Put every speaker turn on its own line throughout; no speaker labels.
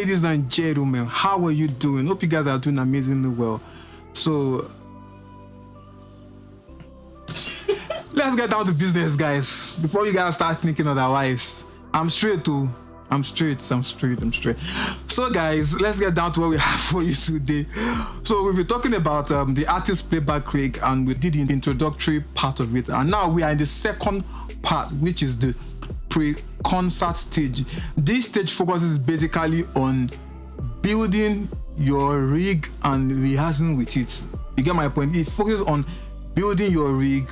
ladies and gentlemen, how are you doing? Hope you guys are doing amazingly well. So let's get down to business, guys, before you guys start thinking otherwise. I'm straight. So guys, let's get down to what we have for you today. So we'll be talking about the artist Playback rig, and we did the introductory part of it, and now we are in the second part, which is the pre-concert stage. This stage focuses basically on building your rig and rehearsing with it. You get my point? It focuses on building your rig,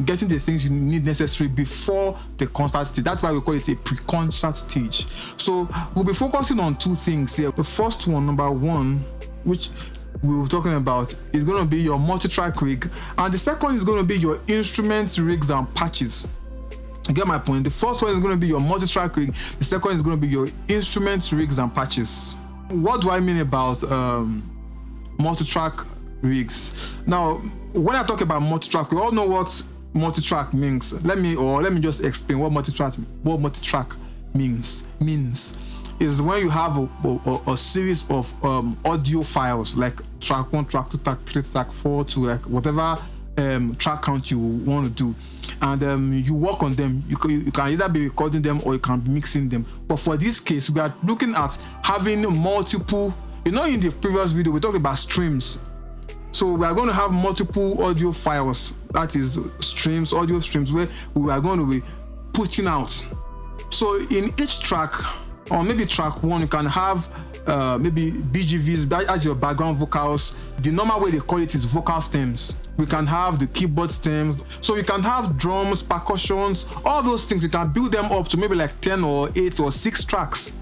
getting the things you need necessary before the concert stage. That's why we call it a pre-concert stage. So we'll be focusing on two things here. The first one, number one, which we were talking about, is going to be your multi-track rig, and the second is going to be your instruments, rigs, and patches. You get my point? The first one is going to be your multi-track rig. The second is going to be your instruments, rigs, and patches. What do I mean about multi-track rigs? Now, when I talk about multi-track, we all know what multi-track means. Let me just explain what multi-track means. Is when you have a series of audio files, like track 1, track 2, track 3, track 4, to like whatever track count you want to do, and you work on them. You can either be recording them or you can be mixing them. But for this case, we are looking at having multiple. In the previous video we talked about streams. So we are going to have multiple audio files, that is streams, audio streams, where we are going to be putting out. So in each track, or maybe track 1, you can have maybe BGVs as your background vocals. The normal way they call it is vocal stems. We can have the keyboard stems. So you can have drums, percussions, all those things. You can build them up to maybe like 10 or 8 or 6 tracks.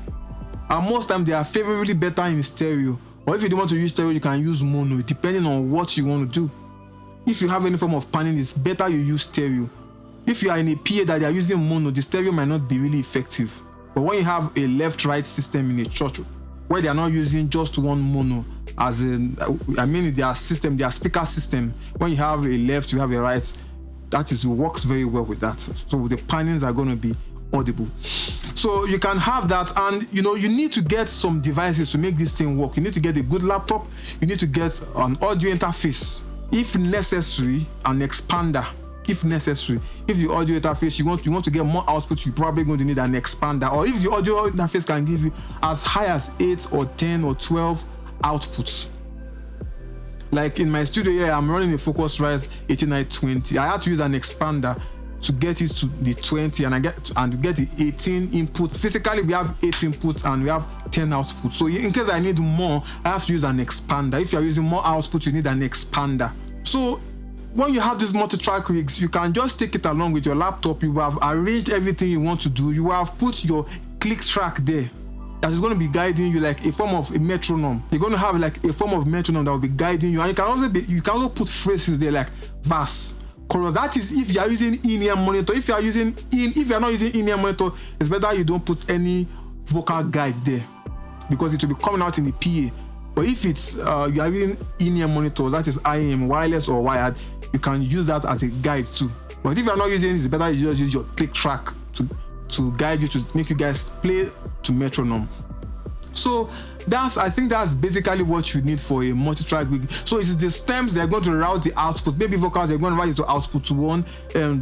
And most times they are favorably better in stereo. Or if you don't want to use stereo, you can use mono, depending on what you want to do. If you have any form of panning, it's better you use stereo. If you are in a PA that they are using mono, the stereo might not be really effective. But when you have a left-right system in a church where they are not using just one mono, as in, their system, their speaker system, when you have a left, you have a right, it works very well with that. So the pannings are going to be audible. So you can have that, and you need to get some devices to make this thing work. You need to get a good laptop, you need to get an audio interface, if necessary an expander. If necessary, if the audio interface you want to get more output, you're probably going to need an expander. Or if the audio interface can give you as high as 8 or 10 or 12 outputs. Like in my studio here, I'm running a Focusrite 8920. I had to use an expander to get it to the 20 and get the 18 inputs. Physically we have 8 inputs and we have 10 outputs. So in case I need more, I have to use an expander. If you're using more output, you need an expander. So when you have these multi-track rigs, you can just take it along with your laptop. You have arranged everything you want to do. You have put your click track there that is going to be guiding you, like a form of a metronome. You're going to have like a form of metronome that will be guiding you, and you can also put phrases there like verse, chorus. That is if you are using in-ear monitor. If you are not using in-ear monitor, it's better you don't put any vocal guide there, because it will be coming out in the PA. But if it's you are using in-ear monitor, that is IM, wireless or wired, you can use that as a guide too. But if you are not using it, it's better you just use your click track to guide you, to make you guys play to metronome. So I think that's basically what you need for a multi-track rig. So it's the stems, they're going to route the output. Maybe vocals, they're going to route it to output 1,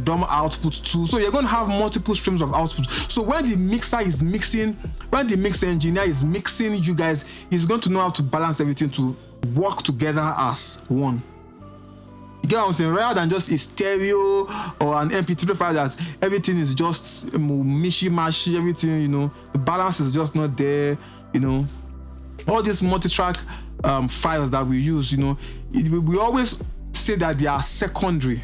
drum output 2. So you're going to have multiple streams of output. So when the mixer is mixing, when the mix engineer is mixing you guys, he's going to know how to balance everything to work together as one. You get what I'm saying? Rather than just a stereo or an MP3 file that everything is just mishy-mashy, everything, the balance is just not there, All these multi-track files that we use, we always say that they are secondary.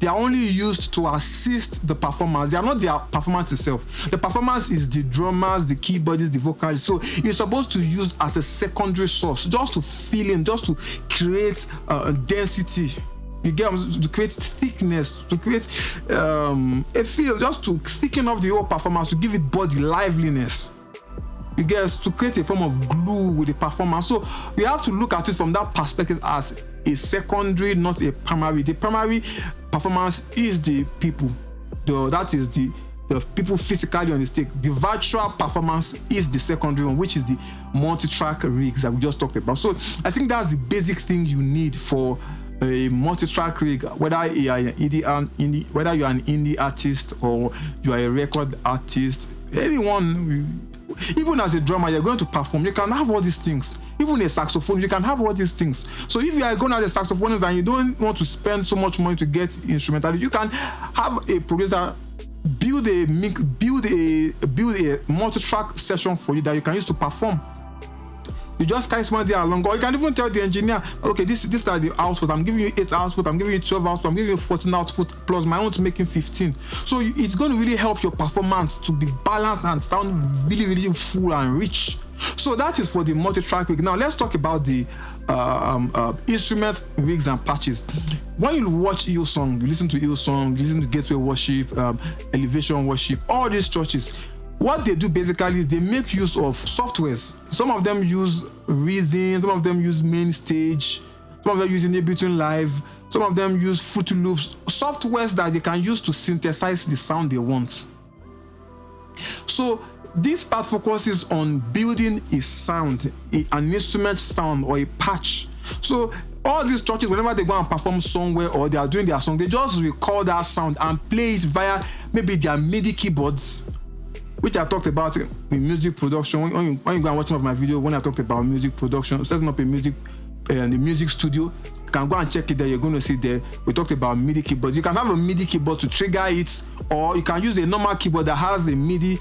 They are only used to assist the performance. They are not their performance itself. The performance is the drummers, the keyboardists, the vocalists. So you're supposed to use as a secondary source, just to fill in, just to create density. You get to create thickness, to create a feel, just to thicken up the whole performance, to give it body liveliness. You get to create a form of glue with the performance. So we have to look at it from that perspective as a secondary, not a primary. The primary performance is the people. That is the the people physically on the stage. The virtual performance is the secondary one, which is the multi-track rigs that we just talked about. So I think that's the basic thing you need for a multi-track rig, whether you are an indie artist or you are a record artist, anyone. Even as a drummer, you're going to perform, you can have all these things. Even a saxophone, you can have all these things. So if you are going as a saxophonist and you don't want to spend so much money to get instrumentality, you can have a producer build a multi-track session for you that you can use to perform. You just carry someone there along, or you can even tell the engineer, okay, this are the outputs. I'm giving you 8 outputs, I'm giving you 12 outputs, I'm giving you 14 outputs plus my own to making 15. So it's going to really help your performance to be balanced and sound really, really full and rich. So that is for the multi-track rig. Now let's talk about the instrument rigs and patches. When you watch Hillsong, you listen to Hillsong, you listen to Gateway Worship, Elevation Worship, all these churches, what they do basically is they make use of softwares. Some of them use Reason, some of them use Main Stage, some of them use Ableton Live, some of them use Fruity Loops, softwares that they can use to synthesize the sound they want. So this part focuses on building a sound, an instrument sound or a patch. So all these churches, whenever they go and perform somewhere or they are doing their song, they just record that sound and play it via maybe their MIDI keyboards, which I talked about in music production. When you go and watch some of my videos, when I talked about music production, setting up a music studio, you can go and check it there. You're going to see there. We talked about MIDI keyboards. You can have a MIDI keyboard to trigger it, or you can use a normal keyboard that has a MIDI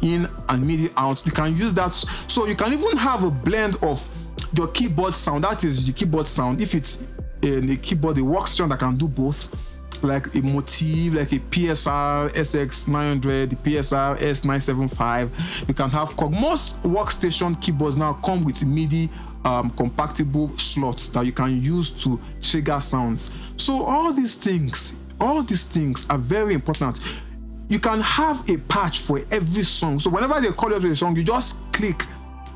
in and MIDI out. You can use that. So you can even have a blend of your keyboard sound. That is the keyboard sound. If it's a keyboard, a workstation that can do both, like a Motif, like a PSR SX900, the PSR S975. You can have most workstation keyboards now come with MIDI compatible slots that you can use to trigger sounds. So all these things are very important. You can have a patch for every song. So whenever they call you to a song, you just click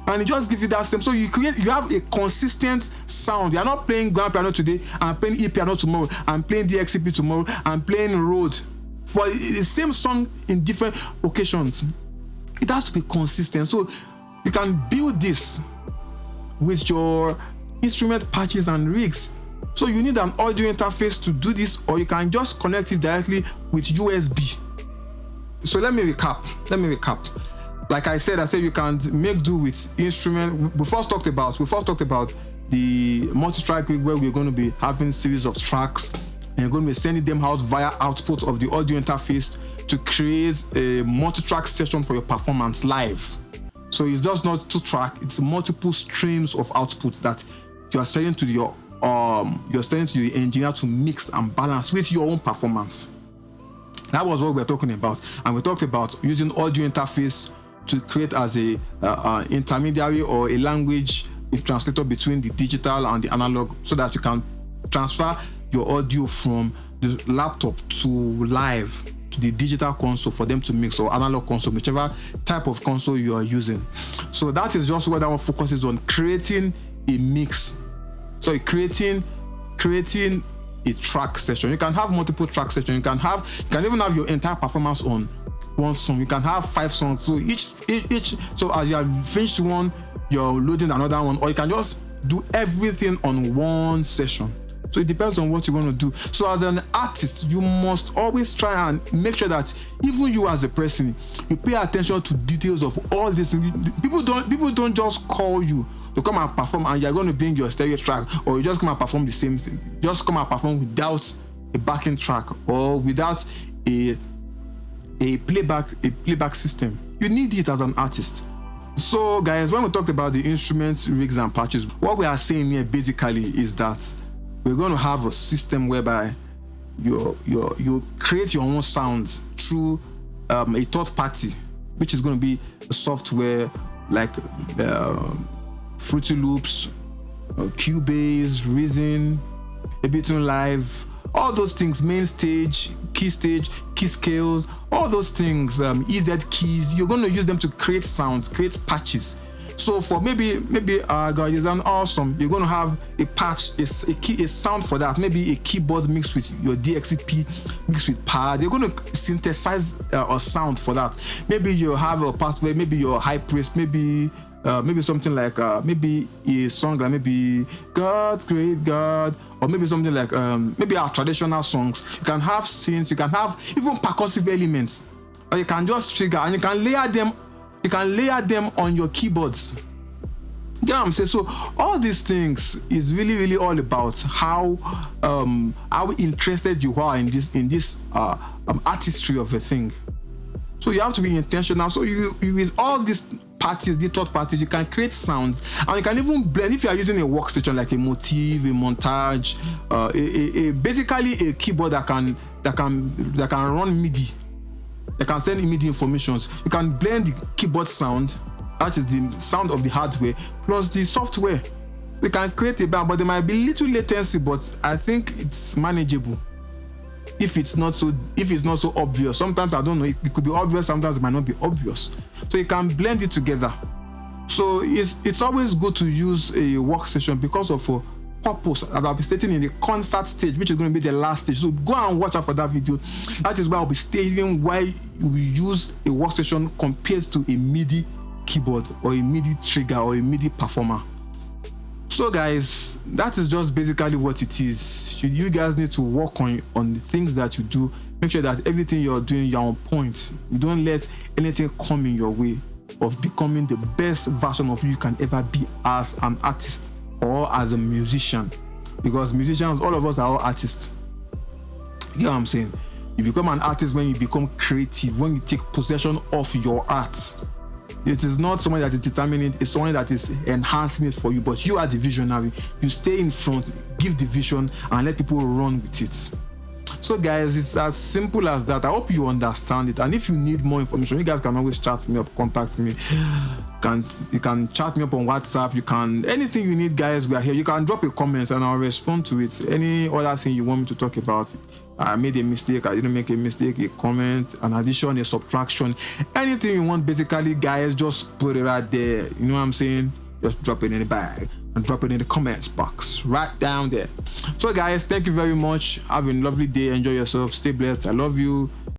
and it just gives you that same. So you have a consistent sound. You're not playing grand piano today and playing E piano tomorrow and playing DXCP tomorrow and playing Rode for the same song in different occasions. It has to be consistent. So you can build this with your instrument patches and rigs. So you need an audio interface to do this, or you can just connect it directly with USB. So let me recap. Like I said you can make do with instrument. We first talked about the multi-track rig, where we're going to be having series of tracks and you're going to be sending them out via output of the audio interface to create a multi-track session for your performance live. So it's just not 2-track, it's multiple streams of output that you are sending to the engineer to mix and balance with your own performance. That was what we're talking about. And we talked about using audio interface to create as a intermediary or a language translator between the digital and the analog, so that you can transfer your audio from the laptop to live to the digital console for them to mix, or analog console, whichever type of console you are using. So that is just what that one focuses on, creating a mix. So creating a track session. You can have multiple track sessions. You can even have your entire performance on one song. You can have 5 songs. So each so as you have finished one, you're loading another one, or you can just do everything on one session. So it depends on what you want to do. So as an artist, you must always try and make sure that even you as a person, you pay attention to details of all this. People don't just call you to come and perform and you're going to bring your stereo track, or you just come and perform the same thing. Just come and perform without a backing track or without a playback system. You need it as an artist. So guys, when we talked about the instruments, rigs and patches, what we are saying here basically is that we're going to have a system whereby you create your own sounds through a third party, which is going to be a software like Fruity Loops, Cubase, Reason, Ableton Live, all those things, Main Stage, Key Scales, all those things, EZ keys. You're going to use them to create sounds, create patches. So for maybe God is an awesome, you're going to have a patch, a sound for that. Maybe a keyboard mixed with your DXCP mixed with pad. You're going to synthesize a sound for that. Maybe you have a pathway, maybe your high praise, maybe something like maybe a song like maybe God's great God, or maybe something like maybe our traditional songs. You can have synths, you can have even percussive elements, or you can just trigger and you can layer them. You can layer them on your keyboards. You get what I'm saying? So all these things is really all about how interested you are in this artistry of a thing. So you have to be intentional. So you with all these parties, the third parties, you can create sounds, and you can even blend. If you are using a workstation like a motif, a montage, basically a keyboard that can run MIDI. They can send MIDI informations. You can blend the keyboard sound, that is the sound of the hardware, plus the software. We can create a band, but there might be little latency, but I think it's manageable. If it's not so obvious. Sometimes I don't know, it could be obvious, sometimes it might not be obvious. So you can blend it together. So it's always good to use a workstation because of a purpose that I'll be stating in the concert stage, which is going to be the last stage. So go and watch out for that video. That is where I'll be stating why we use a workstation compared to a MIDI keyboard or a MIDI trigger or a MIDI performer. So guys, that is just basically what it is. You guys need to work on the things that you do. Make sure that everything you're doing, you're on point. You don't let anything come in your way of becoming the best version of you can ever be as an artist or as a musician, because musicians, all of us are all artists. You know what I'm saying? You become an artist when you become creative, when you take possession of your art. It is not someone that is determining it, it's someone that is enhancing it for you, but you are the visionary. You stay in front, give the vision, and let people run with it. So guys, it's as simple as that. I hope you understand it. And if you need more information, you guys can always chat me up, contact me. You can chat me up on WhatsApp. You can, anything you need, guys, we are here. You can drop a comment and I'll respond to it. Any other thing you want me to talk about, I made a mistake, I didn't make a mistake, a comment, an addition, a subtraction, anything you want, basically, guys, just put it right there. You know what I'm saying? Just drop it in the bag and drop it in the comments box right down there. So guys, thank you very much. Have a lovely day. Enjoy yourself. Stay blessed. I love you.